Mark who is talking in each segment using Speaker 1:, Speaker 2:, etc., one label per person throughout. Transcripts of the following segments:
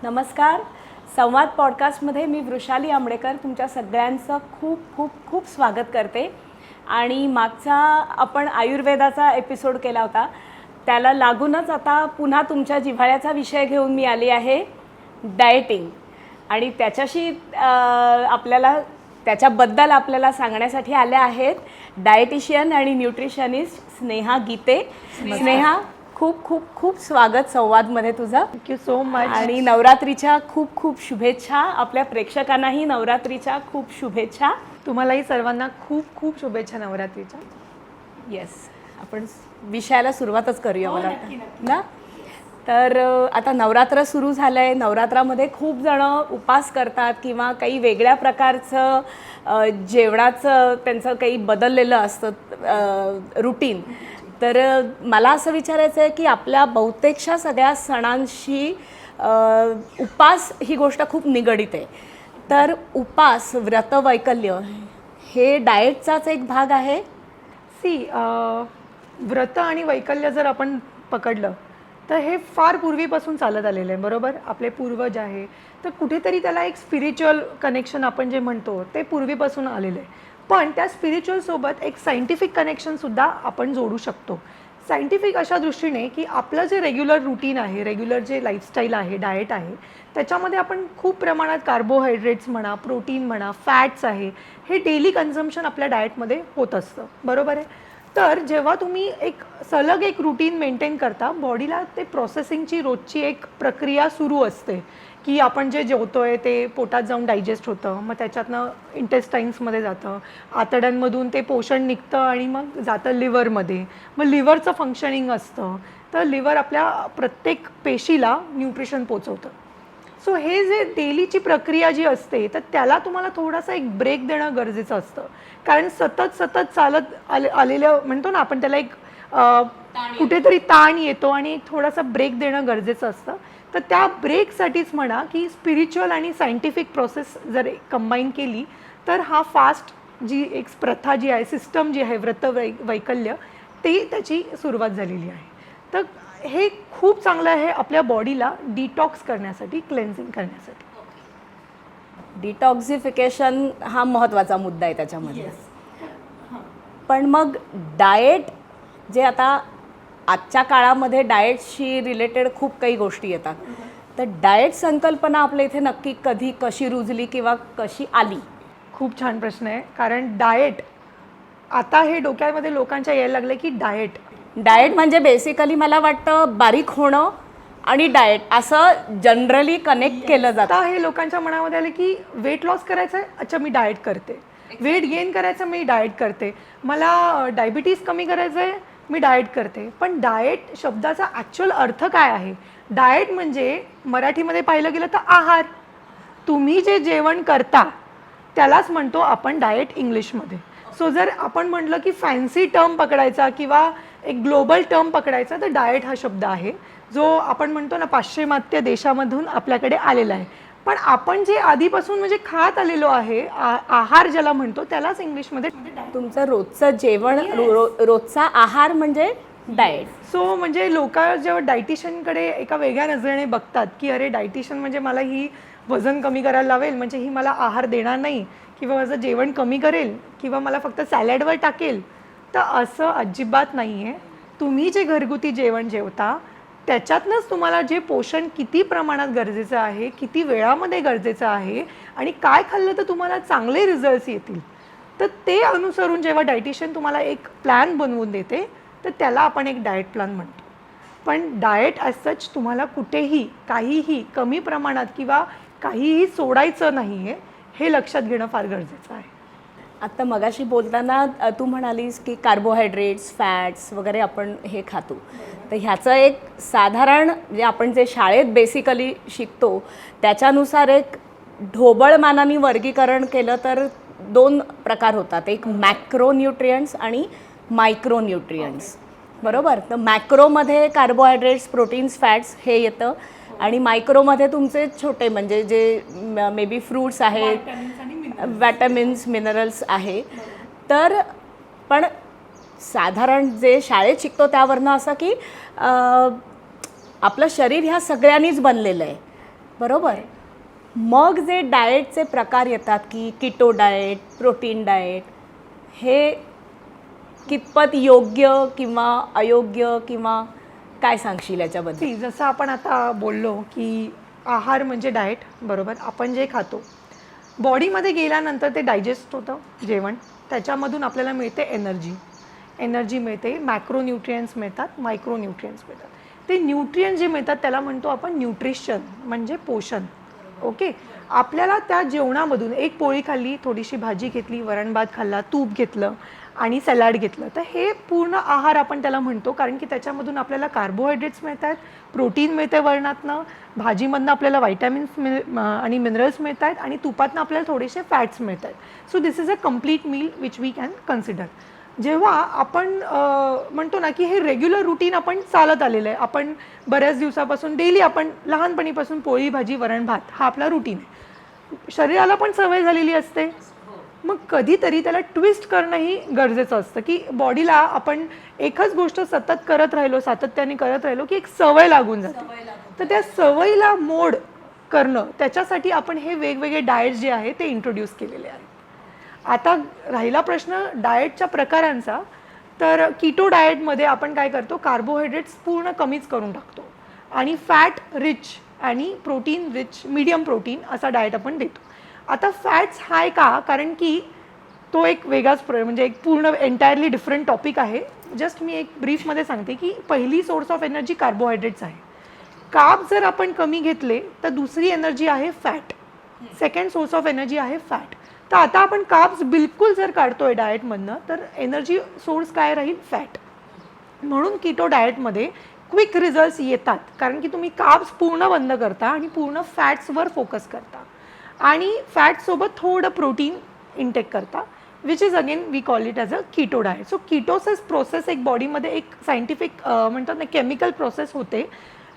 Speaker 1: नमस्कार. संवाद पॉडकास्टमध्ये मी वृषाली आंबडेकर तुमच्या सगळ्यांचं खूप खूप खूप स्वागत करते. आणि मागचा आपण आयुर्वेदाचा एपिसोड केला होता, त्याला लागूनच आता पुन्हा तुमच्या जिव्हाळ्याचा विषय घेऊन मी आली आहे, डाएटिंग. आणि त्याच्याबद्दल आपल्याला सांगण्यासाठी आल्या आहेत डाएटिशियन आणि न्यूट्रिशनिस्ट स्नेहा गीते. स्नेहा, खूप खूप खूप स्वागत संवादमध्ये तुझं.
Speaker 2: Thank you so much.
Speaker 1: आणि नवरात्रीच्या खूप खूप शुभेच्छा. आपल्या प्रेक्षकांनाही नवरात्रीच्या खूप शुभेच्छा.
Speaker 2: तुम्हालाही सर्वांना खूप खूप शुभेच्छा नवरात्रीच्या.
Speaker 1: येस, आपण विषयाला सुरुवातच करूया मला ना. तर आता नवरात्र सुरू झालं आहे. नवरात्रामध्ये खूप जणं उपास करतात किंवा काही वेगळ्या प्रकारचं जेवणाचं त्यांचं काही बदललेलं असतं रुटीन. तर मला असं विचारायचं आहे की आपल्या बहुतेकशा सगळ्या सणांशी उपास ही गोष्ट खूप निगडीत आहे. तर उपास, व्रत, वैकल्य हे डाएटचाच एक भाग आहे.
Speaker 2: व्रत आणि वैकल्य जर आपण पकडलं तर हे फार पूर्वीपासून चालत आलेलं आहे, बरोबर. आपले पूर्वज आहे, तर कुठेतरी त्याला एक स्पिरिच्युअल कनेक्शन आपण जे म्हणतो ते पूर्वीपासून आलेलं आहे. पण त्या स्पिरिच्युअलसोबत एक सायंटिफिक कनेक्शनसुद्धा आपण जोडू शकतो. सायंटिफिक अशा दृष्टीने की आपलं जे रेग्युलर रुटीन आहे, रेग्युलर जे लाईफस्टाईल आहे, डाएट आहे, त्याच्यामध्ये आपण खूप प्रमाणात कार्बोहायड्रेट्स म्हणा, प्रोटीन म्हणा, फॅट्स आहे, हे डेली कन्झम्पशन आपल्या डाएटमध्ये होत असतं, बरोबर आहे. तर जेव्हा तुम्ही सलग एक रुटीन मेंटेन करता, बॉडीला ते प्रोसेसिंगची रोजची एक प्रक्रिया सुरू असते की आपण जे जेवतोय ते पोटात जाऊन डायजेस्ट होतं, मग त्याच्यातनं इंटेस्टाईन्समध्ये जातं, आतड्यांमधून ते पोषण निघतं आणि मग जातं लिव्हरमध्ये, मग लिव्हरचं फंक्शनिंग असतं. तर लिव्हर आपल्या प्रत्येक पेशीला न्यूट्रिशन पोचवतं. सो हे जे डेलीची प्रक्रिया जी असते, तर त्याला तुम्हाला थोडासा एक ब्रेक देणं गरजेचं असतं. कारण सतत चालत आलेलं म्हणतो ना आपण, त्याला एक कुठेतरी ताण येतो आणि एक थोडासा ब्रेक देणं गरजेचं असतं. तर त्या ब्रेकसाठीच म्हणा की स्पिरिच्युअल आणि सायंटिफिक प्रोसेस जर कंबाईन केली तर हा फास्ट जी एक प्रथा जी आहे, सिस्टम जी आहे, व्रत वैकल्य, ते त्याची सुरुवात झालेली आहे. तर हे खूप चांगलं आहे आपल्या बॉडीला डिटॉक्स करण्यासाठी, क्लेन्झिंग करण्यासाठी.
Speaker 1: डिटॉक्सिफिकेशन हा महत्त्वाचा मुद्दा आहे त्याच्यामध्ये. पण मग डाएट, जे आता आजच्या काळामध्ये डाएटशी रिलेटेड खूप काही गोष्टी येतात, तर डाएट संकल्पना आपल्या इथे नक्की कधी, कशी रुजली किंवा कशी आली?
Speaker 2: खूप छान प्रश्न आहे. कारण डाएट आता हे डोक्यामध्ये लोकांच्या यायला लागले की डाएट
Speaker 1: म्हणजे बेसिकली मला वाटतं बारीक होणं आणि डाएट असं जनरली कनेक्ट केलं जातं.
Speaker 2: आता हे लोकांच्या मनामध्ये आलं की वेट लॉस करायचं आहे, अच्छा मी डाएट करते. वेट गेन करायचं, मी डाएट करते. मला डायबिटीज कमी करायचं आहे, मी डाएट करते. पण डाएट शब्दाचा ॲक्च्युअल अर्थ काय आहे? डाएट म्हणजे मराठीमध्ये पाहिलं गेलं तर आहार. तुम्ही जे जेवण करता त्यालाच म्हणतो आपण डाएट इंग्लिशमध्ये. सो जर आपण म्हटलं की फॅन्सी टर्म पकडायचा किंवा एक ग्लोबल टर्म पकडायचा, तर डाएट हा शब्द आहे जो आपण म्हणतो ना पाश्चिमात्य देशामधून आपल्याकडे आलेला आहे. पण आपण जे आधीपासून म्हणजे खात आलेलो आहे, आहार ज्याला म्हणतो, त्यालाच इंग्लिशमध्ये
Speaker 1: तुमचं रोजचं जेवण, रोजचा आहार म्हणजे डाएट.
Speaker 2: सो म्हणजे लोक जेव्हा डायटिशियनकडे एका वेगळ्या नजरेने बघतात की अरे डायटिशियन म्हणजे मला ही वजन कमी करायला लावेल, म्हणजे ही मला आहार देणार नाही किंवा माझं जेवण कमी करेल किंवा मला फक्त सॅलडवर टाकेल, तर असं अजिबात नाही आहे. तुम्ही जे घरगुती जेवण जेवता त्याच्यातनंच तुम्हाला जे पोषण किती प्रमाणात गरजेचं आहे, किती वेळामध्ये गरजेचं आहे आणि काय खाल्लं तर तुम्हाला चांगले रिझल्ट्स येतील, तर ते अनुसरून जेव्हा डायटिशियन तुम्हाला एक प्लॅन बनवून देते, तर त्याला आपण एक डाएट प्लॅन म्हणतो. पण डाएट ॲज सच तुम्हाला कुठेही काहीही कमी प्रमाणात किंवा काहीही सोडायचं नाही आहे, हे लक्षात घेणं फार गरजेचं आहे.
Speaker 1: आत्ता मगाशी बोलताना तू म्हणालीस की कार्बोहायड्रेट्स, फॅट्स वगैरे आपण हे खातो, तर ह्याचं एक साधारण जे आपण जे शाळेत बेसिकली शिकतो त्याच्यानुसार एक ढोबळमानाने वर्गीकरण केलं तर 2 प्रकार होतात. एक मॅक्रोन्यूट्रियंट्स आणि मायक्रोन्यूट्रियंट्स, बरोबर. तर मॅक्रोमध्ये कार्बोहायड्रेट्स, प्रोटीन्स, फॅट्स हे येतं आणि मायक्रोमध्ये तुमचे छोटे म्हणजे जे मे बी फ्रूट्स आहेत, व्हिटॅमिन्स, मिनरल्स आहे. तर पण साधारण जे शाळेत शिकतो त्यावरनं असं की आपलं शरीर ह्या सगळ्यांनीच बनलेलं आहे. बरोबर. मग जे डाएटचे प्रकार येतात की किटो डाएट, प्रोटीन डाएट, हे कितपत योग्य किंवा अयोग्य किंवा काय सांगशील याच्याबद्दल?
Speaker 2: सी जसं आपण आता बोललो की आहार म्हणजे डाएट, बरोबर. आपण जे खातो बॉडीमध्ये गेल्यानंतर ते डायजेस्ट होतं जेवण, त्याच्यामधून आपल्याला मिळते एनर्जी मिळते, मॅक्रोन्यूट्रियंट्स मिळतात, मायक्रोन्यूट्रियंट्स मिळतात. ते न्यूट्रियंट जे मिळतात त्याला म्हणतो आपण न्यूट्रिशन, म्हणजे पोषण. ओके. आपल्याला त्या जेवणामधून एक पोळी खाल्ली, थोडीशी भाजी घेतली, वरण भात खाल्ला, तूप घेतलं आणि सॅलड घेतलं, तर हे पूर्ण आहार आपण त्याला म्हणतो. कारण की त्याच्यामधून आपल्याला कार्बोहायड्रेट्स मिळतात, प्रोटीन मिळते वरणातनं, भाजीमधनं आपल्याला व्हायटॅमिन्स आणि मिनरल्स मिळत आहेत, आणि तुपातनं आपल्याला थोडेसे फॅट्स मिळत आहेत. So this is a complete meal which we can consider. जेव्हा आपण म्हणतो ना की हे रेग्युलर रुटीन आपण चालत आलेलं आहे, आपण बऱ्याच दिवसापासून डेली आपण लहानपणीपासून पोळी भाजी वरण भात हा आपला रुटीन आहे, शरीराला पण सवय झालेली असते. मग कधीतरी त्याला ट्विस्ट करणंही गरजेचं असतं की बॉडीला आपण एकच गोष्ट सतत करत राहिलो, सातत्याने करत राहिलो की एक सवय लागून जाते. तर त्या सवयीला मोड करणं, त्याच्यासाठी आपण हे वेगवेगळे डाएट जे आहे ते इंट्रोड्यूस केलेले आहेत. आता राहिला प्रश्न डाएटच्या प्रकारांचा, तर कीटो डाएटमध्ये आपण काय करतो, कार्बोहायड्रेट्स पूर्ण कमीच करून टाकतो आणि फॅट रिच आणि प्रोटीन रिच, मीडियम प्रोटीन असा डाएट आपण देतो. आता फॅट्स हाय का, कारण की तो एक वेगळाच म्हणजे एक पूर्ण एंटायरली डिफरंट टॉपिक आहे. जस्ट मी एक ब्रीफमध्ये सांगते की पहिली सोर्स ऑफ एनर्जी कार्बोहायड्रेट्स आहे. कार्ब जर आपण कमी घेतले तर दुसरी एनर्जी आहे fat, second source of energy आहे फॅट. तर आता आपण कार्ब्स बिलकुल जर काढतोय डाएटमधनं, तर एनर्जी सोर्स काय राहील, फॅट. म्हणून कीटो डाएटमध्ये क्विक रिझल्ट्स येतात, कारण की तुम्ही कार्ब्स पूर्ण बंद करता आणि पूर्ण फॅट्सवर फोकस करता आणि फॅटसोबत थोडं प्रोटीन इंटेक करता, which is again we call it as a keto diet. So ketosis process एक बॉडीमध्ये एक सायंटिफिक म्हणतात ना केमिकल प्रोसेस होते,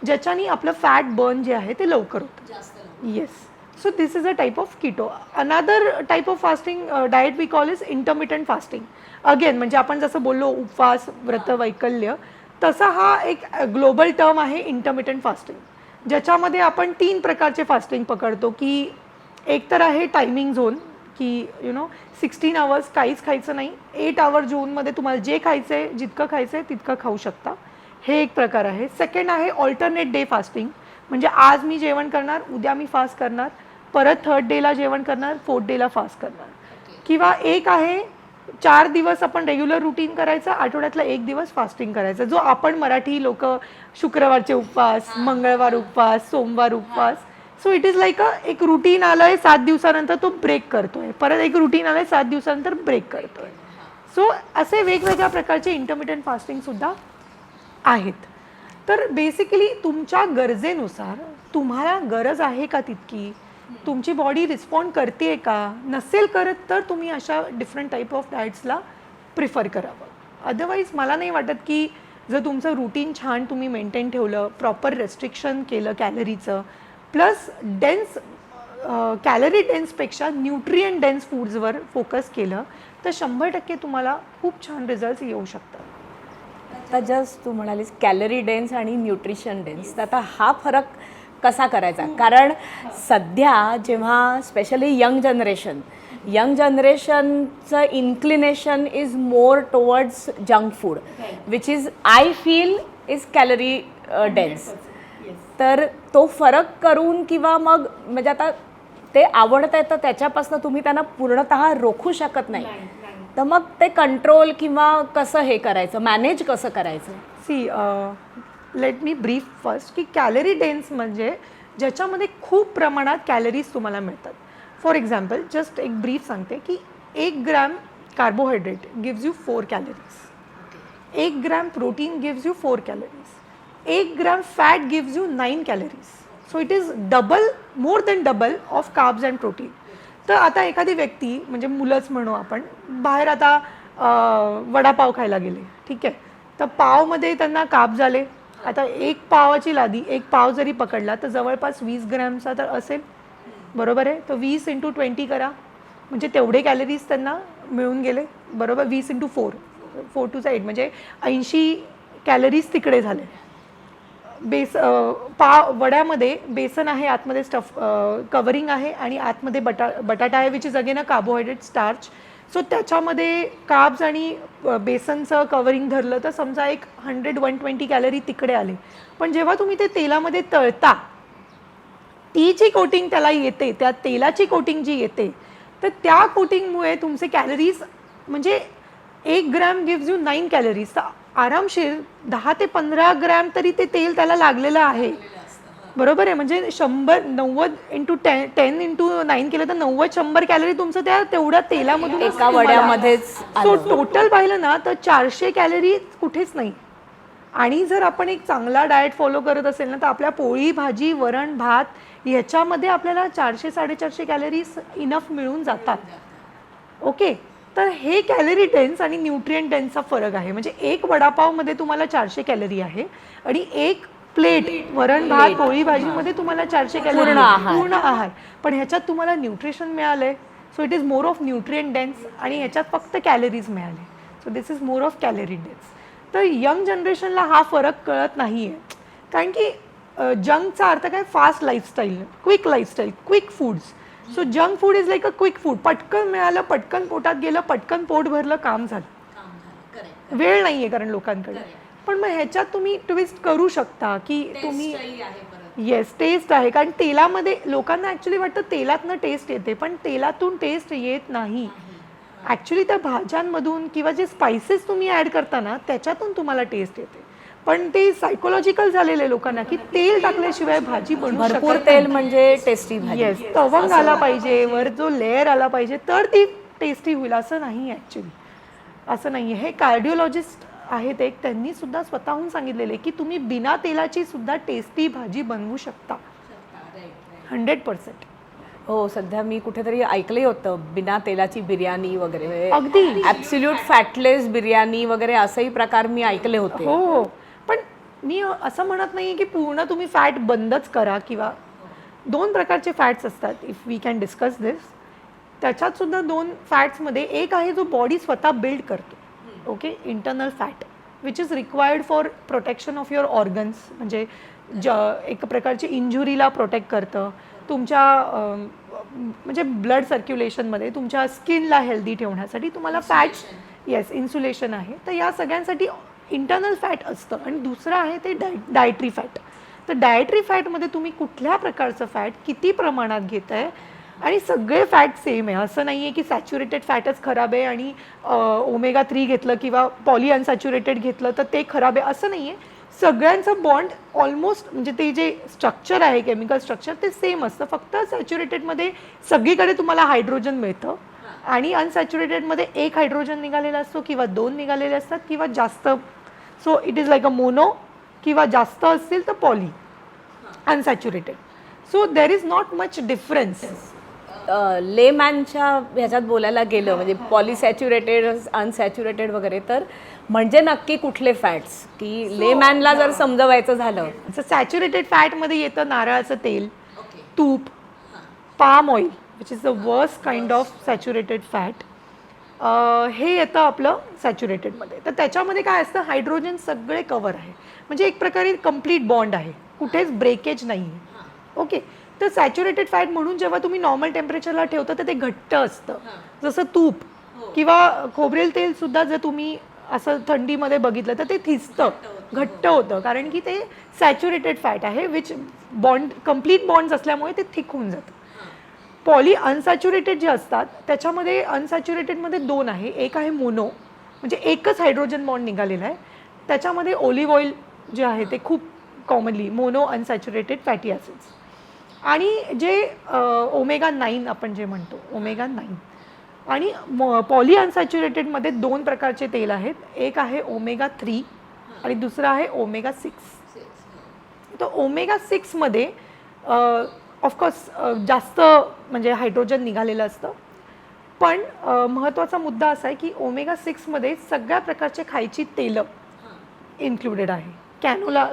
Speaker 2: ज्याच्याने आपलं फॅट बर्न जे आहे ते लवकर होतं. Yes. So this is a type of keto. Another type of fasting diet we call is intermittent fasting. Again म्हणजे आपण जसं बोललो उपवास, व्रत, वैकल्य, तसा हा एक ग्लोबल टर्म आहे इंटरमिटंट फास्टिंग, ज्याच्यामध्ये आपण 3 प्रकारचे फास्टिंग पकडतो. की एक तर आहे टायमिंग झोन, की 16 आवर्स काहीच खायचं नाही, 8 आवर झोनमध्ये तुम्हाला जे खायचं आहे, जितकं खायचं आहे तितकं खाऊ शकता, हे एक प्रकार आहे. सेकंड आहे ऑल्टरनेट डे फास्टिंग, म्हणजे आज मी जेवण करणार, उद्या मी फास्ट करणार, परत 3rd डेला जेवण करणार, 4th डेला फास्ट करणार. किंवा एक आहे 4 दिवस आपण रेग्युलर रुटीन करायचं, आठवड्यातला 1 दिवस फास्टिंग करायचं, जो आपण मराठी लोक शुक्रवारचे उपवास, मंगळवार उपवास, सोमवार उपवास. सो इट इज लाईक एक रुटीन आलंय, 7 दिवसानंतर तो ब्रेक करतोय, परत एक रुटीन आलंय, 7 दिवसानंतर ब्रेक करतोय. सो असे वेगवेगळ्या प्रकारचे इंटरमिटंट फास्टिंग सुद्धा आहेत. तर बेसिकली तुमच्या गरजेनुसार, तुम्हाला गरज आहे का तितकी, तुमची बॉडी रिस्पॉन्ड करते का, नसेल करत तर तुम्ही अशा डिफरंट टाईप ऑफ डाएट्सला प्रिफर करावं. अदरवाईज मला नाही वाटत की जर तुमचं रुटीन छान तुम्ही मेंटेन ठेवलं, प्रॉपर रेस्ट्रिक्शन केलं कॅलरीचं, प्लस डेन्स कॅलरी डेन्सपेक्षा न्यूट्रियन डेन्स फूड्सवर फोकस केलं, तर 100% तुम्हाला खूप छान रिझल्ट्स येऊ शकतात.
Speaker 1: आता जस्ट तू म्हणालीस कॅलरी डेन्स आणि न्यूट्रिशन डेन्स, तर आता हा फरक कसा करायचा? कारण सध्या जेव्हा स्पेशली यंग जनरेशनचं inclination is more towards junk food, which is I feel is calorie dense. तर तो फरक करून किंवा मग म्हणजे आता ते आवडत आहे तर त्याच्यापासून तुम्ही त्यांना पूर्णतः रोखू शकत नाही, तर मग ते कंट्रोल किंवा कसं हे करायचं, मॅनेज कसं करायचं?
Speaker 2: See let me brief first की कॅलरी डेन्स म्हणजे ज्याच्यामध्ये खूप प्रमाणात कॅलरीज तुम्हाला मिळतात. फॉर एक्झाम्पल जस्ट एक ब्रीफ सांगते की 1 gram carbohydrate gives you 4 calories, 1 gram protein gives you 4 calories, 1 gram fat gives you 9 calories. So it is double, more than double of carbs and protein. तर आता एखादी व्यक्ती म्हणजे मुलंच म्हणू आपण, बाहेर आता वडापाव खायला गेले, ठीक आहे, तर पावमध्ये त्यांना कार्ब्स झाले. आता 1 पावाची लादी, 1 पाव जरी पकडला तर जवळपास 20 ग्रॅमचा तर असेल, बरोबर आहे. तर 20 × 20 करा, म्हणजे तेवढे कॅलरीज त्यांना मिळून गेले, बरोबर. 20 × 4, 4 to 8 म्हणजे 80 कॅलरीज तिकडे झाले. वड्यामध्ये बेसन आहे, आतमध्ये स्टफ कवरिंग आहे आणि आतमध्ये बटाटा आहे which is again a carbohydrate starch. So त्याच्यामध्ये कार्ब्स आणि बेसनचं कवरिंग धरलं तर समजा एक 100-120 कॅलरी तिकडे आले. पण जेव्हा तुम्ही ते तेलामध्ये तळता, ती जी कोटिंग त्याला येते, त्या तेलाची कोटिंग जी येते, तर त्या कोटिंगमुळे तुमचे कॅलरीज म्हणजे 1 ग्रॅम गिव्ज यू 9 कॅलरीज. तर आरामशीर 10 ते 15 ग्रॅम तरी ते तेल त्याला लागलेलं आहे. बरोबर आहे. म्हणजे 90 इंटू 10 इंटू 9 केलं तर 90-100 कॅलरी तुमचं त्या तेवढ्या तेलामधून
Speaker 1: एका वड्यामध्येच
Speaker 2: सो टोटल पाहिलं ना तर 400 कॅलरी कुठेच नाही. आणि जर आपण एक चांगला डाएट फॉलो करत असेल ना तर आपल्या पोळी भाजी वरण भात ह्याच्यामध्ये आपल्याला 400-450 कॅलरीज इनफ मिळून जातात. ओके. तर हे कॅलरी डेन्स आणि न्यूट्रिएंट डेन्सचा फरक आहे. म्हणजे एक वडापावमध्ये तुम्हाला 400 कॅलरी आहे आणि एक प्लेट वरण भात पोळी भाजीमध्ये तुम्हाला 400 कॅलरी पूर्ण आहार. पण ह्याच्यात तुम्हाला न्यूट्रिशन मिळालंय. So it is more of nutrient dense आणि ह्याच्यात फक्त कॅलरीज मिळाले. So this is more of calorie dense. तर यंग जनरेशनला हा फरक कळत नाही आहे. कारण की जंकचा अर्थ काय, fast lifestyle, quick lifestyle, quick foods. So junk food is like a quick food. पटकन मिळालं, पटकन पोटात गेलं, पटकन पोट भरलं, काम झालं. वेळ नाहीये कारण लोकांकडे. पण मग ह्याच्यात तुम्ही ट्विस्ट करू शकता की तुम्ही येस टेस्ट आहे. कारण तेलामध्ये लोकांना ॲक्च्युली वाटतं तेलातनं टेस्ट येते, पण तेलातून टेस्ट येत नाही. ॲक्च्युली त्या भाज्यांमधून किंवा जे स्पायसेस तुम्ही ॲड करता ना त्याच्यातून तुम्हाला टेस्ट येते. पण ते सायकोलॉजिकल झालेले लोकांना की तेल टाकल्याशिवाय भाजी बनवू शकत
Speaker 1: भरपूर तेल म्हणजे टेस्टी भाजी.
Speaker 2: येस, तवंग आला पाहिजे, वर जो लेअर आला पाहिजे तर ती टेस्टी होईल. असं नाही ॲक्च्युली, असं नाही. हे कार्डिओलॉजिस्ट आहेत एक, त्यांनी सुद्धा स्वतःहून सांगितलेले की तुम्ही बिना तेलाची सुद्धा टेस्टी भाजी बनवू शकता 100%.
Speaker 1: हो, सध्या मी कुठेतरी ऐकलंही होतं बिना तेलाची बिर्याणी वगैरे,
Speaker 2: अगदी
Speaker 1: ॲब्सोल्यूट फॅटलेस बिर्याणी वगैरे असंही प्रकार मी ऐकले होते.
Speaker 2: हो. पण मी असं म्हणत नाही की पूर्ण तुम्ही फॅट बंदच करा. किंवा 2 प्रकारचे फॅट्स असतात, इफ वी कॅन डिस्कस दिस. त्याच्यात सुद्धा 2 फॅट्समध्ये एक आहे जो बॉडी स्वतः बिल्ड करतो. Okay. Internal fat which is required for protection of your organs. म्हणजे एक प्रकारची इंजुरीला प्रोटेक्ट करतं. तुमच्या म्हणजे ब्लड सर्क्युलेशनमध्ये तुमच्या स्किनला हेल्दी ठेवण्यासाठी तुम्हाला फॅट्स, येस, इन्सुलेशन आहे. तर या सगळ्यांसाठी इंटरनल फॅट असतं. आणि दुसरं आहे ते डायटरी फॅट. तर डायटरी फॅटमध्ये तुम्ही कुठल्या प्रकारचं फॅट किती प्रमाणात घेत आहे. आणि सगळे फॅट सेम आहे. असं नाही आहे की सॅच्युरेटेड फॅटच खराब आहे आणि ओमेगा 3 घेतलं किंवा पॉली अनसॅच्युरेटेड घेतलं तर ते खराब आहे, असं नाही आहे. सगळ्यांचं बॉन्ड ऑलमोस्ट म्हणजे ते जे स्ट्रक्चर आहे, केमिकल स्ट्रक्चर, ते सेम असतं. फक्त सॅच्युरेटेडमध्ये सगळीकडे तुम्हाला हायड्रोजन मिळतं आणि अनसॅच्युरेटेडमध्ये 1 हायड्रोजन निघालेला असतो किंवा 2 निघालेले असतात किंवा जास्त. So it is like a mono, किंवा जास्त असतील तर poly unsaturated. So there is not much difference.
Speaker 1: लेमॅनच्या ह्याच्यात बोलायला गेलं म्हणजे पॉलिसॅच्युरेटेड, अनसॅच्युरेटेड वगैरे, तर म्हणजे नक्की कुठले फॅट्स की लेमॅनला जर समजवायचं झालं.
Speaker 2: सॅच्युरेटेड फॅटमध्ये येतं नारळाचं तेल, तूप, palm oil which is the worst kind of saturated fat. हे येतं आपलं सॅच्युरेटेडमध्ये. तर त्याच्यामध्ये काय असतं, हायड्रोजन सगळे कवर आहे. म्हणजे एक प्रकारे कम्प्लीट बॉन्ड आहे, कुठेच ब्रेकेज नाही आहे. ओके. तर सॅच्युरेटेड फॅट म्हणून जेव्हा तुम्ही नॉर्मल टेम्परेचरला ठेवता तर ते घट्ट असतं. जसं तूप किंवा खोबरेल तेल सुद्धा जर तुम्ही असं थंडीमध्ये बघितलं तर ते थिजतं, घट्ट होतं, कारण की ते सॅच्युरेटेड फॅट आहे विच बॉन्ड, कम्प्लीट बॉन्ड्स असल्यामुळे ते थिक होऊन जातं. पॉली अनसॅच्युरेटेड जे असतात त्याच्यामध्ये अनसॅच्युरेटेडमध्ये 2 आहे. एक आहे मोनो, म्हणजे एकच हायड्रोजन बॉन्ड निघालेला आहे. त्याच्यामध्ये ऑलिव्ह ऑइल जे आहे ते खूप commonly mono unsaturated fatty acids. आणि जे ओमेगा 9 आपण जे म्हणतो, ओमेगा 9. आणि पॉली अनसॅच्युरेटेडमध्ये 2 प्रकारचे तेल आहेत. एक आहे ओमेगा 3 आणि दुसरं आहे ओमेगा 6. तर ओमेगा 6मध्ये ऑफकोर्स जास्त म्हणजे हायड्रोजन निघालेलं असतं. पण महत्त्वाचा मुद्दा असा आहे की ओमेगा 6मध्ये सगळ्या प्रकारचे खायची तेलं इन्क्लुडेड आहे.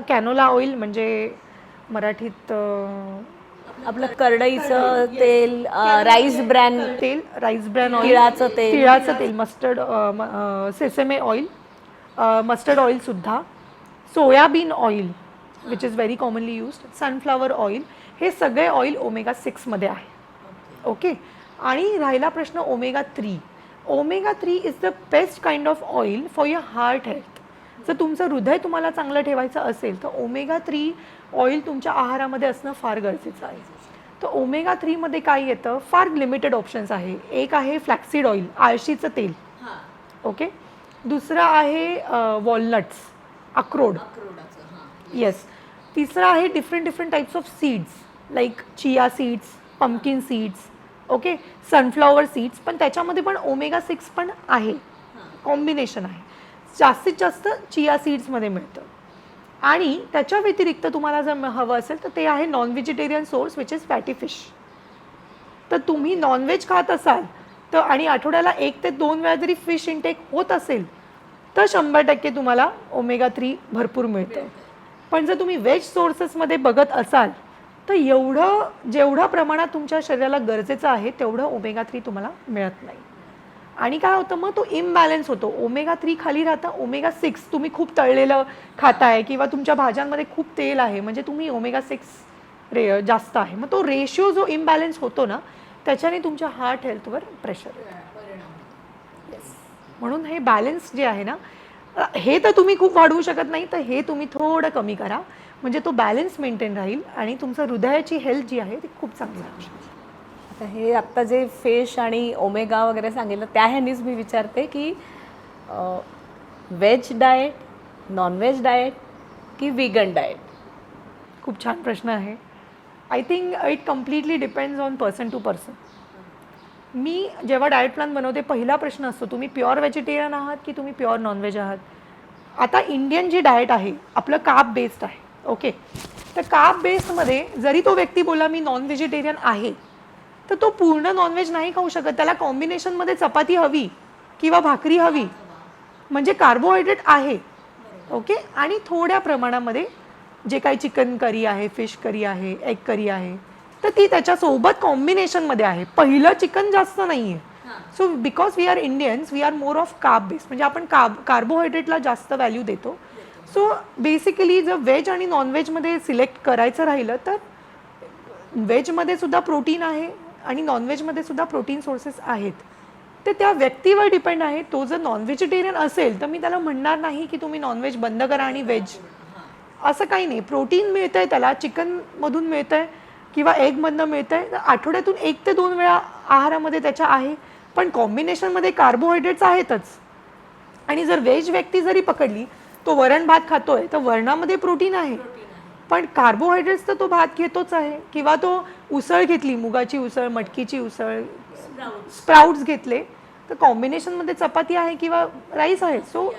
Speaker 2: कॅनोला ऑइल म्हणजे मराठीत
Speaker 1: आपलं करडईचं तेल, राईस ब्रॅन
Speaker 2: तेल, राईस ब्रॅन ऑइल,
Speaker 1: तिळाचं तेल,
Speaker 2: मस्टर्ड, सेसेमे ऑइल, मस्टर्ड ऑइल सुद्धा, soybean oil which is very commonly used, sunflower oil, हे सगळे ऑइल ओमेगा 6मध्ये आहे. ओके. आणि राहिला प्रश्न omega 3. Omega 3 is the best kind of oil for your heart health. जर तुमचं हृदय तुम्हाला चांगलं ठेवायचं असेल तर ओमेगा 3 ऑइल तुमच्या आहारामध्ये असणं फार गरजेचं आहे. तर ओमेगा 3मध्ये काय येतं, फार लिमिटेड ऑप्शन्स आहे. एक आहे फ्लॅक्सीड ऑइल, आळशीचं तेल. ओके. दुसरं आहे वॉलनट्स, अक्रोड. येस. तिसरं आहे different types of seeds like chia seeds, pumpkin seeds. Okay. Sunflower seeds, पण त्याच्यामध्ये पण ओमेगा 6 पण आहे, कॉम्बिनेशन आहे. जास्तीत जास्त चिया सीड्समध्ये मिळतं. आणि त्याच्या व्यतिरिक्त तुम्हाला जर हवं असेल तर ते आहे non vegetarian source which is fatty fish. तर तुम्ही नॉनव्हेज खात असाल तर आणि आठवड्याला 1 ते 2 वेळा जरी फिश इंटेक होत असेल तर 100% तुम्हाला ओमेगा 3 भरपूर मिळतं. पण जर तुम्ही व्हेज सोर्सेसमध्ये बघत असाल तर जेवढं प्रमाणात तुमच्या शरीराला गरजेचं आहे तेवढं ओमेगा 3 तुम्हाला मिळत नाही. आणि काय होतं मग तो इम्बॅलन्स होतो. ओमेगा 3 खाली राहतं, ओमेगा 6 तुम्ही खूप तळलेलं खाताय किंवा तुमच्या भाज्यांमध्ये खूप तेल आहे म्हणजे तुम्ही ओमेगा 6 जास्त आहे. मग तो रेशिओ जो इम्बॅलन्स होतो ना त्याच्याने तुमच्या हार्ट हेल्थवर प्रेशर येतं. म्हणून हे बॅलन्स जे आहे ना, हे तर तुम्ही खूप वाढवू शकत नाही, तर हे तुम्ही थोडं कमी करा म्हणजे तो बॅलन्स मेंटेन राहील आणि तुमचं हृदयाची हेल्थ जी आहे ती खूप चांगली राहू शकते.
Speaker 1: आता हे आत्ता जे फिश आणि ओमेगा वगैरे सांगितलं त्या ह्यानीच मी विचारते की व्हेज डाएट, नॉनव्हेज डाएट की विगन डाएट?
Speaker 2: खूप छान प्रश्न आहे. I think it completely depends on person to person. मी जेव्हा डाएट प्लॅन बनवते पहिला प्रश्न असतो तुम्ही प्युअर व्हेजिटेरियन आहात की तुम्ही प्युअर नॉनव्हेज आहात. आता इंडियन जी डाएट आहे आपलं कार्ब बेस्ड आहे. ओके. तर कार्ब बेस्डमध्ये जरी तो व्यक्ती बोला मी नॉन व्हेजिटेरियन आहे तर तो पूर्ण नॉनव्हेज नाही खाऊ शकत. त्याला कॉम्बिनेशनमध्ये चपाती हवी किंवा भाकरी हवी म्हणजे कार्बोहायड्रेट आहे. ओके. आणि थोड्या प्रमाणामध्ये जे काही चिकन करी आहे, फिश करी आहे, एग करी आहे तर ती त्याच्यासोबत कॉम्बिनेशनमध्ये आहे. पहिलं चिकन जास्त नाही आहे. So because we are Indians we are more of carb based म्हणजे आपण कार्बोहायड्रेटला जास्त व्हॅल्यू देतो. सो बेसिकली जर व्हेज आणि नॉनव्हेजमध्ये सिलेक्ट करायचं राहिलं तर व्हेजमध्ये सुद्धा प्रोटीन आहे आणि नॉनव्हेजमध्ये सुद्धा प्रोटीन सोर्सेस आहेत. ते त्या व्यक्तीवर डिपेंड आहे. तो जर नॉन व्हेजिटेरियन असेल तर मी त्याला म्हणणार नाही की तुम्ही नॉनव्हेज बंद करा आणि व्हेज, असं काही नाही. प्रोटीन मिळतंय त्याला, चिकनमधून मिळतंय किंवा एगमधनं मिळतंय. आठवड्यातून 1 ते 2 वेळा आहारामध्ये त्याच्या आहे, पण कॉम्बिनेशनमध्ये कार्बोहायड्रेट्स आहेतच. आणि जर व्हेज व्यक्ती जरी पकडली तो वरण भात खातोय तर वरणामध्ये प्रोटीन आहे पण कार्बोहायड्रेट्स तर तो भात घेतोच आहे. किंवा तो उसळ घेतली, मुगाची उसळ, मटकीची उसळ, स्प्राउट्स घेतले तर कॉम्बिनेशनमध्ये चपाती आहे किंवा राईस आहे. So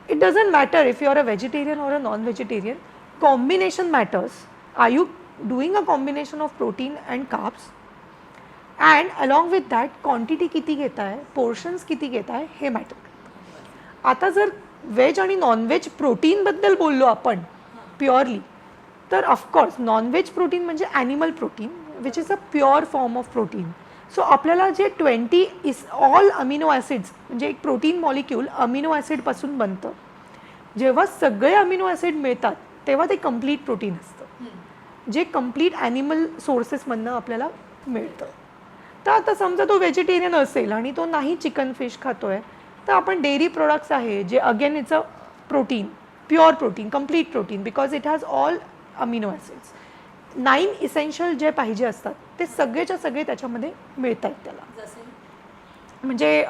Speaker 2: it doesn't matter if you are a vegetarian or a non vegetarian. Combination matters. Are you doing a combination of protein and carbs and along with that quantity किती घेत आहे, portions किती घेत आहे हे matter. आता जर veg आणि नॉनव्हेज प्रोटीनबद्दल बोललो आपण प्युअरली तर ऑफकोर्स नॉनव्हेज प्रोटीन म्हणजे animal protein which is a pure form of protein. So आपल्याला जे 20 इज ऑल अमिनो ॲसिड्स म्हणजे एक प्रोटीन मॉलिक्यूल अमिनो ॲसिडपासून बनतं. जेव्हा सगळे अमिनो ॲसिड मिळतात तेव्हा ते कम्प्लीट प्रोटीन असतं जे कम्प्लीट ॲनिमल सोर्सेसमधनं आपल्याला मिळतं. तर आता समजा तो व्हेजिटेरियन असेल आणि तो नाही चिकन फिश खातोय तर आपण डेअरी प्रोडक्ट्स आहे जे again it's a protein, pure protein, complete protein because it has all amino acids. 9 essential जे पाहिजे असतात ते सगळेच्या सगळे त्याच्यामध्ये मिळत आहेत त्याला. म्हणजे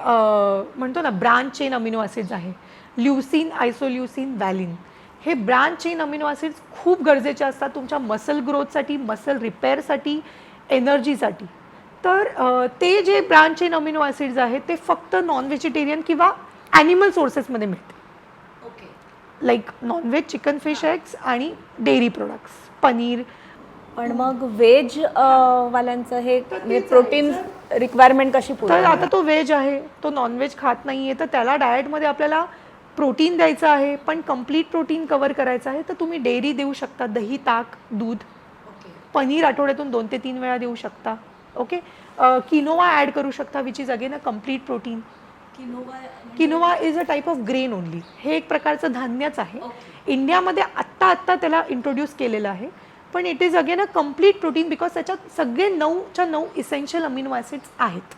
Speaker 2: म्हणतो ना ब्रांच चेन अमिनो ॲसिड्स आहे, ल्युसीन, आयसोल्युसीन, व्हॅलिन. हे ब्रांच चेन अमिनो ॲसिड्स खूप गरजेचे असतात तुमच्या मसल ग्रोथसाठी, मसल रिपेअरसाठी, एनर्जीसाठी. तर ते जे ब्रांच चेन अमिनो ॲसिड्स आहेत ते फक्त नॉन व्हेजिटेरियन किंवा ॲनिमल सोर्सेसमध्ये मिळते. Like non veg, chicken, fish, eggs आणि डेअरी प्रोडक्ट्स, पनीर.
Speaker 1: पण मग व्हेज वाल्यांचं हे म्हणजे प्रोटीन रिक्वायरमेंट कशी
Speaker 2: तर
Speaker 1: पूर्ण?
Speaker 2: आता तो व्हेज आहे, तो नॉनव्हेज खात नाही आहे तर त्याला डाएटमध्ये आपल्याला प्रोटीन द्यायचं आहे पण कम्प्लीट प्रोटीन कवर करायचं आहे तर तुम्ही डेअरी देऊ शकता, दही, ताक, दूध. पनीर आठवड्यातून 2 ते 3 वेळा देऊ शकता. ओके. किनोवा ॲड करू शकता which is again a complete protein. Quinoa is a type of grain only. हे एक प्रकारचं धान्यच आहे. इंडियामध्ये आत्ता त्याला इंट्रोड्यूस केलेलं आहे, पण it is again a complete protein because त्याच्यात सगळे 9च्या 9 इसेन्शियल अमिनो ॲसिड्स आहेत.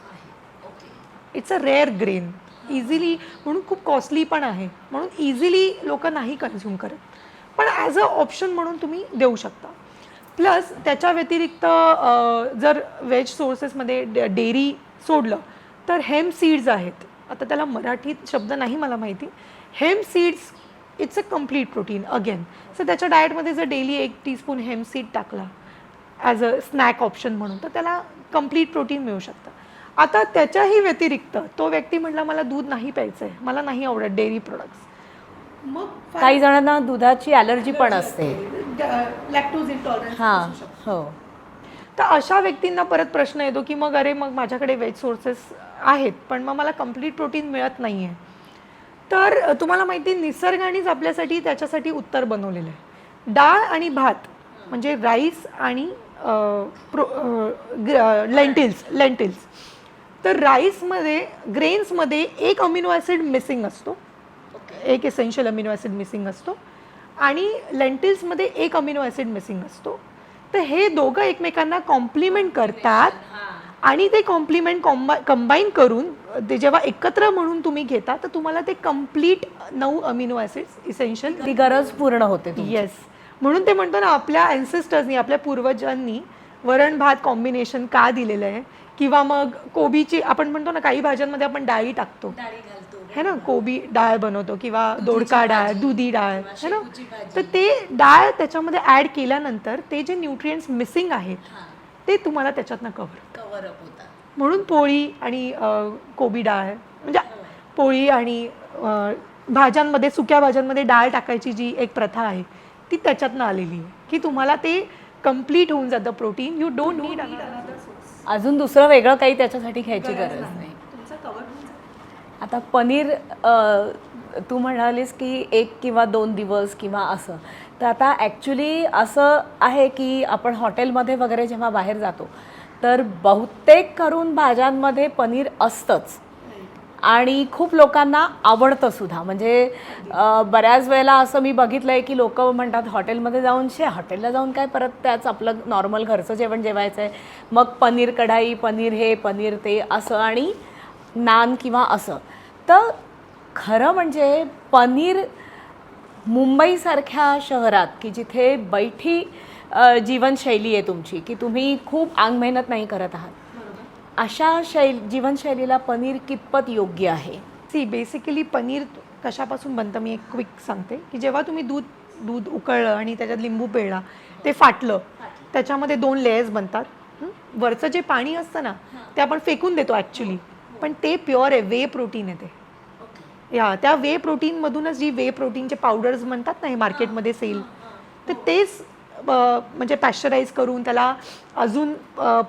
Speaker 2: It's a rare grain, easily, म्हणून खूप कॉस्टली पण आहे, म्हणून इझिली लोक नाही कन्झ्युम करत, पण ॲज अ ऑप्शन म्हणून तुम्ही देऊ शकता. प्लस त्याच्या व्यतिरिक्त जर व्हेज सोर्सेसमध्ये डेअरी सोडलं तर हेम्प सीड्स आहेत. आता त्याला मराठीत शब्द नाही मला माहिती. Hemp seeds it's a complete protein again. So त्याच्या डाएटमध्ये जर डेली 1 टीस्पून हेम्प सीड टाकला ॲज अ स्नॅक ऑप्शन म्हणून तर त्याला कम्प्लीट प्रोटीन मिळू शकतं. आता त्याच्याही व्यतिरिक्त तो व्यक्ती म्हटला मला दूध नाही प्यायचं आहे, मला नाही आवडत डेअरी प्रोडक्ट्स, मग
Speaker 1: काही जणांना दुधाची ॲलर्जी पण असते,
Speaker 2: लॅक्टोज इंटॉलरन्स
Speaker 1: हां
Speaker 2: असू शकतं.
Speaker 1: हो.
Speaker 2: तर अशा व्यक्तींना परत प्रश्न येतो की मग अरे मग माझ्याकडे व्हेज सोर्सेस आहेत पण मग मला कम्प्लीट प्रोटीन मिळत नाही आहे. तर तुम्हाला माहिती निसर्गानेच आपल्यासाठी त्याच्यासाठी उत्तर बनवलेलं आहे. डाळ आणि भात म्हणजे राईस आणि लेंटिल्स. तर राईसमध्ये ग्रेन्समध्ये एक अमिनो ॲसिड मिसिंग असतो, एक एसेन्शियल अमिनो ॲसिड मिसिंग असतो, आणि लेंटिल्समध्ये एक अमिनो ॲसिड मिसिंग असतो. तर हे दोघं एकमेकांना कॉम्प्लिमेंट करतात आणि ते कॉम्प्लिमेंट कंबाईन करून ते जेव्हा एकत्र म्हणून तुम्ही घेता तर तुम्हाला ते कम्प्लीट 9 अमिनो ॲसिड्स इसेन्शियल
Speaker 1: ती गरज पूर्ण होते तुमची.
Speaker 2: येस. म्हणून ते म्हणतो ना आपल्या ॲन्सेस्टर्सनी, आपल्या पूर्वजांनी वरण भात कॉम्बिनेशन का दिलेलं आहे, किंवा मग कोबीची आपण म्हणतो ना काही भाज्यांमध्ये आपण डाळी टाकतो है ना, कोबी डाळ बनवतो किंवा दोडका डाळ, दुधी डाळ है ना, तर ते डाळ त्याच्यामध्ये ॲड केल्यानंतर ते जे न्यूट्रिएंट्स मिसिंग आहेत ते तुम्हाला त्याच्यातनं कव्हर अप होतात. म्हणून पोळी आणि कोबी डाळ म्हणजे पोळी आणि भाज्यांमध्ये, सुक्या भाज्यांमध्ये डाळ टाकायची जी एक प्रथा आहे ती त्याच्यातनं आलेली आहे की तुम्हाला ते कम्प्लीट होऊन जातं प्रोटीन. यू डोंट नीड
Speaker 1: अजून दुसरं वेगळं काही त्याच्यासाठी घ्यायची गरज नाही. आता पनीर तू म्हणालीस की 1 किंवा 2 दिवस किंवा असं, तर आता ॲक्च्युली असं आहे की आपण हॉटेलमध्ये वगैरे जेव्हा बाहेर जातो तर बहुतेक करून भाज्यांमध्ये पनीर असतंच आणि खूप लोकांना आवडतं सुद्धा. म्हणजे बऱ्याच वेळेला असं मी बघितलं आहे की लोक म्हणतात हॉटेलमध्ये जाऊन हॉटेलला जाऊन काय परत त्याच आपलं नॉर्मल घरचं जेवण जेवायचं आहे, मग पनीर कढाई, पनीर हे पनीर ते असं आणि नान किंवा असं. तर खरं म्हणजे पनीर मुंबईसारख्या शहरात की जिथे बैठी जीवनशैली आहे तुमची, की तुम्ही खूप अंग मेहनत नाही करत आहात, अशा जीवनशैलीला पनीर कितपत योग्य आहे?
Speaker 2: बेसिकली पनीर कशापासून बनतं मी एक क्विक सांगते की जेव्हा तुम्ही दूध उकळलं आणि त्याच्यात लिंबू पिळला, ते फाटलं, त्याच्यामध्ये 2 लेयर्स बनतात. वरचं जे पाणी असतं ना ते आपण फेकून देतो ॲक्च्युली, पण ते प्युअर आहे, वे प्रोटीन आहे ते. या त्या वे प्रोटीनमधूनच जी वे प्रोटीनचे पावडर्स म्हणतात ना हे मार्केटमध्ये सेल, तर तेच म्हणजे पॅश्चराईज करून त्याला अजून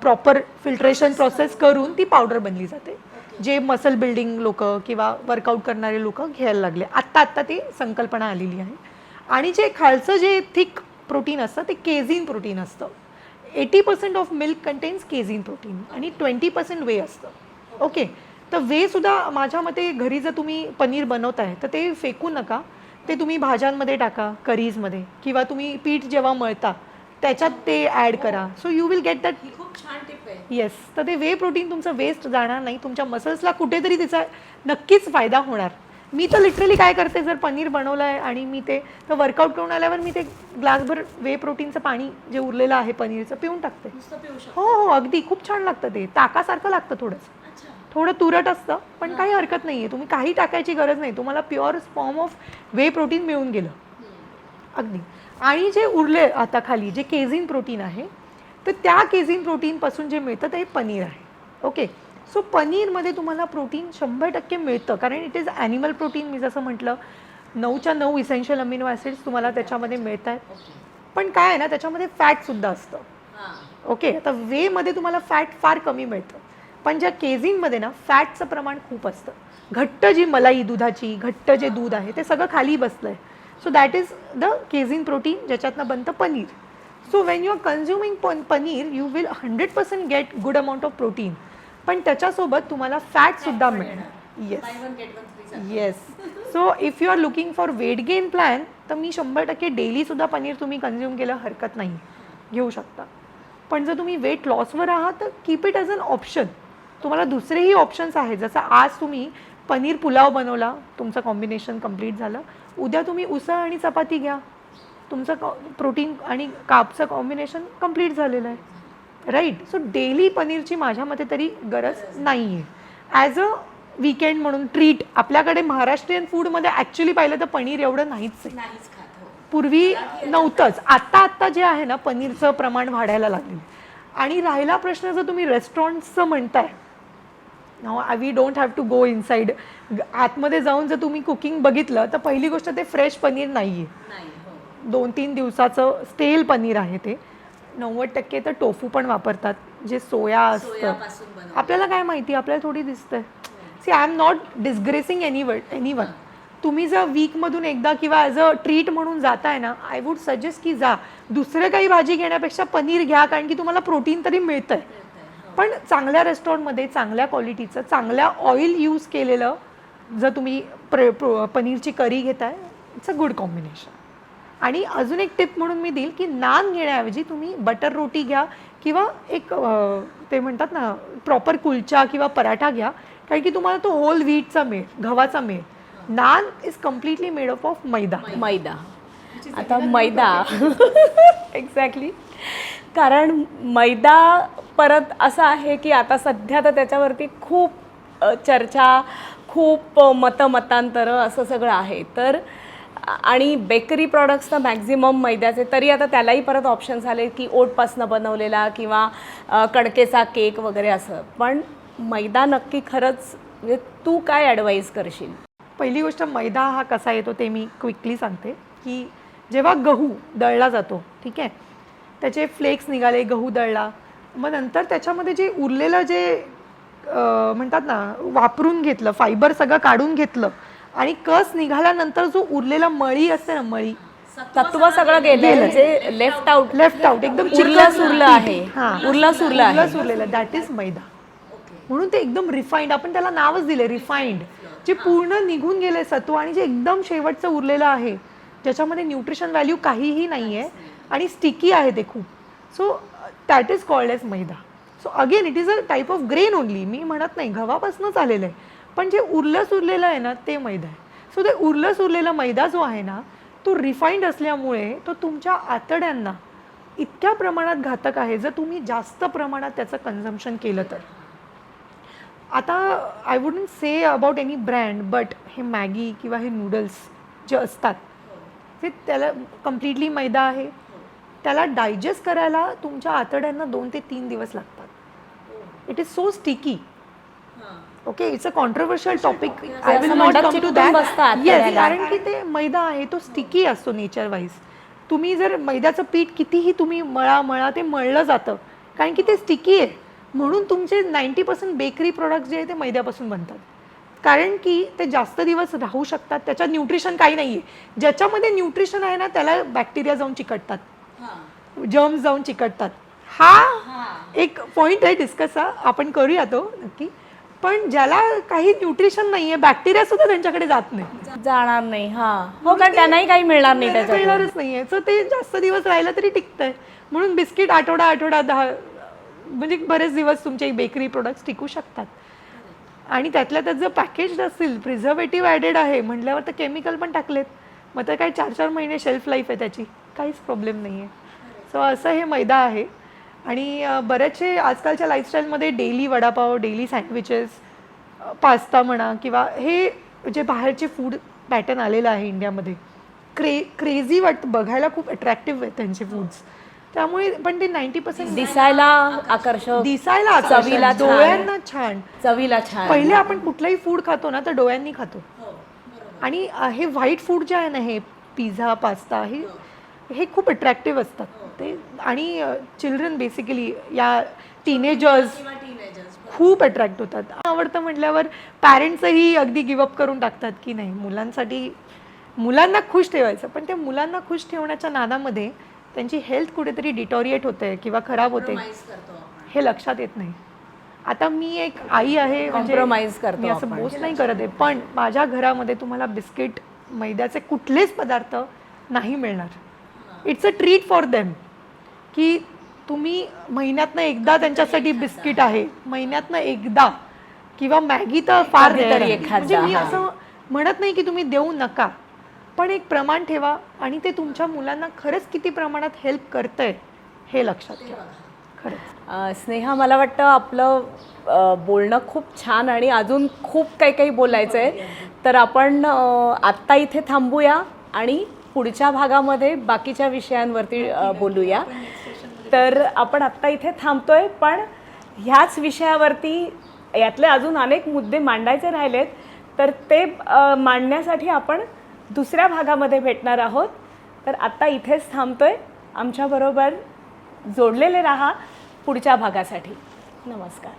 Speaker 2: प्रॉपर फिल्ट्रेशन प्रोसेस करून ती पावडर बनली जाते, जे मसल बिल्डिंग लोक किंवा वर्कआउट करणारे लोक घ्यायला लागले. आत्ता ती संकल्पना आलेली आहे. आणि जे खालचं जे थिक प्रोटीन असतं ते केझिन प्रोटीन असतं. 80% ऑफ मिल्क कंटेन्स केझिन प्रोटीन आणि 20% वे असतं. ओके, तर वे सुद्धा माझ्या मते घरी जर तुम्ही पनीर बनवताय तर ते फेकू नका, ते तुम्ही भाज्यांमध्ये टाका, करीजमध्ये, किंवा तुम्ही पीठ जेव्हा मळता त्याच्यात ते ॲड करा. So you will get that.
Speaker 1: खूप छान टिप आहे.
Speaker 2: येस, तर ते वे प्रोटीन तुमचं वेस्ट जाणार नाही, तुमच्या मसल्सला कुठेतरी त्याचा नक्कीच फायदा होणार. मी तर लिटरली काय करते, जर पनीर बनवलं आहे आणि मी ते तर वर्कआउट करून आल्यावर मी ते ग्लासभर वे प्रोटीनचं पाणी जे उरलेलं आहे पनीरचं पिऊन टाकते. हो, अगदी खूप छान लागतं. ते ताकासारखं लागतं, थोडं तुरट असतं, पण काही हरकत नाही आहे. तुम्ही काही टाकायची गरज नाही, तुम्हाला pure form of way protein मिळून गेलं अगदी. आणि जे उरले आता खाली जे केझिन प्रोटीन आहे, तर त्या केझिन प्रोटीनपासून जे मिळतं ते पनीर आहे. ओके, सो पनीरमध्ये तुम्हाला प्रोटीन 100% मिळतं, कारण इट इज ॲनिमल प्रोटीन. मी जसं म्हटलं 9च्या 9 इसेन्शियल अमिनो ॲसिड्स तुम्हाला त्याच्यामध्ये मिळत आहेत. पण काय आहे ना, त्याच्यामध्ये फॅटसुद्धा असतं. ओके, आता वेमध्ये तुम्हाला फॅट फार कमी मिळतं, पण ज्या केझिनमध्ये ना फॅटचं प्रमाण खूप असतं. घट्ट जी मलाई दुधाची, घट्ट जे दूध आहे ते सगळं खाली बसलं आहे. So that is the casein protein, ज्याच्यातनं बनतं paneer. So when you are consuming paneer you will 100% get good amount of protein, पण त्याच्यासोबत तुम्हाला फॅटसुद्धा मिळणार. Yes. So if you are looking for weight gain plan तर मी 100% डेलीसुद्धा पनीर तुम्ही कन्झ्युम केलं हरकत नाही, घेऊ शकता. पण जर तुम्ही वेट लॉसवर आहात तर keep it as an option. तुम्हाला दुसरेही ऑप्शन्स आहेत, जसं आज तुम्ही पनीर पुलाव बनवला, तुमचं कॉम्बिनेशन कंप्लीट झालं. उद्या तुम्ही उसळ आणि चपाती घ्या, तुमचं प्रोटीन आणि कार्बचं कॉम्बिनेशन कंप्लीट झालेलं आहे, राईट. सो डेली पनीरची माझ्या मते तरी गरज नाही आहे. ॲज अ वीकेंड म्हणून ट्रीट. आपल्याकडे महाराष्ट्रीयन फूडमध्ये ॲक्च्युली पाहिलं तर पनीर एवढं नाहीच आहे, पूर्वी नव्हतंच. आत्ता जे आहे ना पनीरचं प्रमाण वाढायला लागेल. आणि राहिला प्रश्न जर तुम्ही रेस्टॉरंट्सचं म्हणताय, we don't have to go inside. आतमध्ये जाऊन जर तुम्ही कुकिंग बघितलं तर पहिली गोष्ट ते फ्रेश पनीर नाही आहे, 2-3 दिवसाचं स्टेल पनीर आहे ते. 90% तर टोफू पण वापरतात, जे सोया असतं. आपल्याला काय माहिती, आपल्याला थोडी दिसतंय. See I am not disgracing anyone. तुम्ही जर वीकमधून एकदा किंवा ॲज अ ट्रीट म्हणून जाताय ना, आय वुड सजेस्ट की जा, दुसरं काही भाजी घेण्यापेक्षा पनीर घ्या, कारण की तुम्हाला प्रोटीन तरी मिळतंय. पण चांगल्या रेस्टॉरंटमध्ये चांगल्या क्वालिटीचं, चांगल्या ऑइल यूज केलेलं जर तुम्ही पनीरची करी घेताय, इट्स अ गुड कॉम्बिनेशन. आणि अजून एक टिप म्हणून मी देईल की नान घेण्याऐवजी तुम्ही बटर रोटी घ्या किंवा एक ते म्हणतात ना प्रॉपर कुलचा किंवा पराठा घ्या, कारण की तुम्हाला तो होल व्हीटचा मिळेल, गव्हाचा मिळेल. Naan is completely made up of maida.
Speaker 1: आता मैदा एक्झॅक्टली. कारण मैदा परत असं आहे की आता सध्या तर त्याच्यावरती खूप चर्चा, खूप मतांतरं असं सगळं आहे. तर आणि बेकरी प्रॉडक्ट्स तर मॅक्झिमम मैद्याचे, तरी आता त्यालाही परत ऑप्शन झाले की ओटपासनं बनवलेला किंवा कणकेचा केक वगैरे असं. पण मैदा नक्की खरंच म्हणजे तू काय ॲडवाईस करशील?
Speaker 2: पहिली गोष्ट मैदा हा कसा येतो ते मी क्विकली सांगते. की जेव्हा गहू दळला जातो, ठीक आहे, त्याचे फ्लेक्स निघाले, गहू दळला, मग नंतर त्याच्यामध्ये जे उरलेलं जे म्हणतात ना वापरून घेतलं, फायबर सगळं काढून घेतलं आणि कस निघाल्यानंतर जो उरलेला मळी असते ना, मळी
Speaker 1: तत्व सगळं गेलं, जे लेफ्ट आउट एकदम उरलं आहे.
Speaker 2: उरलेलं दॅट इज मैदा. म्हणून ते एकदम रिफाईंड, आपण त्याला नावच दिले रिफाईंड. जे पूर्ण निघून गेले सत्व आणि जे एकदम शेवटचं उरलेलं आहे, ज्याच्यामध्ये न्यूट्रिशन व्हॅल्यू काहीही नाही आहे आणि स्टिकी आहे ते खूप. So that is called as maida. So again it is a type of grain only. मी म्हणत नाही, गव्हापासूनच आलेलं आहे, पण जे उरलेलं आहे ना ते मैदा आहे. सो ते उरलेला मैदा जो आहे ना तो रिफाईंड असल्यामुळे तो तुमच्या आतड्यांना इतक्या प्रमाणात घातक आहे जर तुम्ही जास्त प्रमाणात त्याचं कन्झम्पशन केलं तर. आता I wouldn't say about any brand, but हे मॅगी किंवा हे नूडल्स जे असतात ते त्याला कम्प्लिटली मैदा आहे. त्याला डायजेस्ट करायला तुमच्या आतड्यांना 2 ते 3 दिवस लागतात. It is so sticky. Okay, it's a controversial topic. I will not come to that. Yes, कारण की ते मैदा आहे तो स्टिकी असतो नेचर वाईज. तुम्ही जर मैद्याचं पीठ कितीही तुम्ही मळा ते मळलं जातं, कारण की ते स्टिकी आहे. म्हणून तुमचे 90% बेकरी प्रोडक्ट्स जे आहे ते मैद्यापासून बनतात, कारण की ते जास्त दिवस राहू शकतात. त्याच्यात न्यूट्रिशन काही नाही आहे. ज्याच्यामध्ये न्यूट्रिशन आहे ना त्याला बॅक्टेरिया जाऊन चिकटतात, जर्म्स जाऊन चिकटतात. हा एक पॉईंट आहे डिस्कस, आपण करूया तो नक्की. पण ज्याला काही न्यूट्रिशन नाही आहे, बॅक्टेरिया सुद्धा त्यांच्याकडे
Speaker 1: जाणार नाही. हो, कारण त्यांनाही काही मिळणार नाही,
Speaker 2: मिळणारच नाही आहे. सो ते जास्त दिवस राहिलं तरी टिकतंय. म्हणून बिस्किट आठवडा 10 म्हणजे बरेच दिवस तुमचे बेकरी प्रोडक्ट्स टिकू शकतात. आणि त्यातल्या त्यात जर पॅकेज्ड असतील, प्रिझर्वेटिव्ह ॲडेड आहे म्हटल्यावर तर केमिकल पण टाकलेत, मग तर काय 4-4 महिने शेल्फ लाईफ आहे त्याची, काहीच प्रॉब्लेम नाही आहे. सो असं हे मैदा आहे. आणि बरेचसे आजकालच्या लाईफस्टाईलमध्ये daily vada pav, daily sandwiches, pasta म्हणा किंवा हे जे बाहेरचे फूड पॅटर्न आलेलं आहे इंडियामध्ये, क्रेझी वाटतं बघायला, खूप अट्रॅक्टिव्ह आहेत त्यांचे फूड्स. त्यामुळे पण ते 90%
Speaker 1: दिसायला आकर्षक,
Speaker 2: चवीला डोळ्यांना छान,
Speaker 1: चवीला छान.
Speaker 2: पहिले आपण कुठलंही फूड खातो ना तर डोळ्यांनी खातो. आणि हे व्हाईट फूड जे आहे ना, हे पिझ्झा, पास्ता, हे खूप अट्रॅक्टिव्ह असतात ते. आणि चिल्ड्रन बेसिकली या टीनेजर्स खूप अट्रॅक्ट होतात. आवडतं म्हटल्यावर पॅरेंट्सही अगदी गिवअप करून टाकतात की नाही, मुलांना खुश ठेवायचं. पण त्या मुलांना खुश ठेवण्याच्या नादामध्ये त्यांची हेल्थ कुठेतरी डिटोरिएट होते किंवा खराब होते, हे लक्षात येत नाही. आता मी एक आई आहे, म्हणजे
Speaker 1: Compromise करतो
Speaker 2: मी असं
Speaker 1: आपण.
Speaker 2: बोस्ट नाही करत आहे, पण माझ्या घरामध्ये तुम्हाला बिस्किट, मैद्याचे कुठलेच पदार्थ नाही मिळणार. It's a treat for them, की तुम्ही महिन्यातनं एकदा त्यांच्यासाठी बिस्किट आहे, महिन्यातनं एकदा, किंवा मॅगी तर फार
Speaker 1: कधीतरी
Speaker 2: rare आहे.
Speaker 1: एखादा,
Speaker 2: म्हणजे मी
Speaker 1: हा.
Speaker 2: असं म्हणत नाही की तुम्ही देऊ नका, पण एक प्रमाण ठेवा आणि ते तुमच्या मुलांना खरंच किती प्रमाणात हेल्प करतंय हे लक्षात ठेवा. खरंच
Speaker 1: स्नेहा, मला वाटतं आपलं बोलणं खूप छान आणि अजून खूप काही काही बोलायचं आहे. तर आपण आत्ता इथे थांबूया आणि पुढच्या भागामध्ये बाकीच्या विषयांवरती बोलूया. तर आपण आत्ता इथे थांबतोय, पण ह्याच विषयावरती यातले अजून अनेक मुद्दे मांडायचे राहिलेत, तर ते मांडण्यासाठी आपण दुसऱ्या भागामध्ये भेटणार आहोत. तर आत्ता इथेच थांबतोय. आमच्याबरोबर जोडलेले राहा पुढच्या भागासाठी. नमस्कार.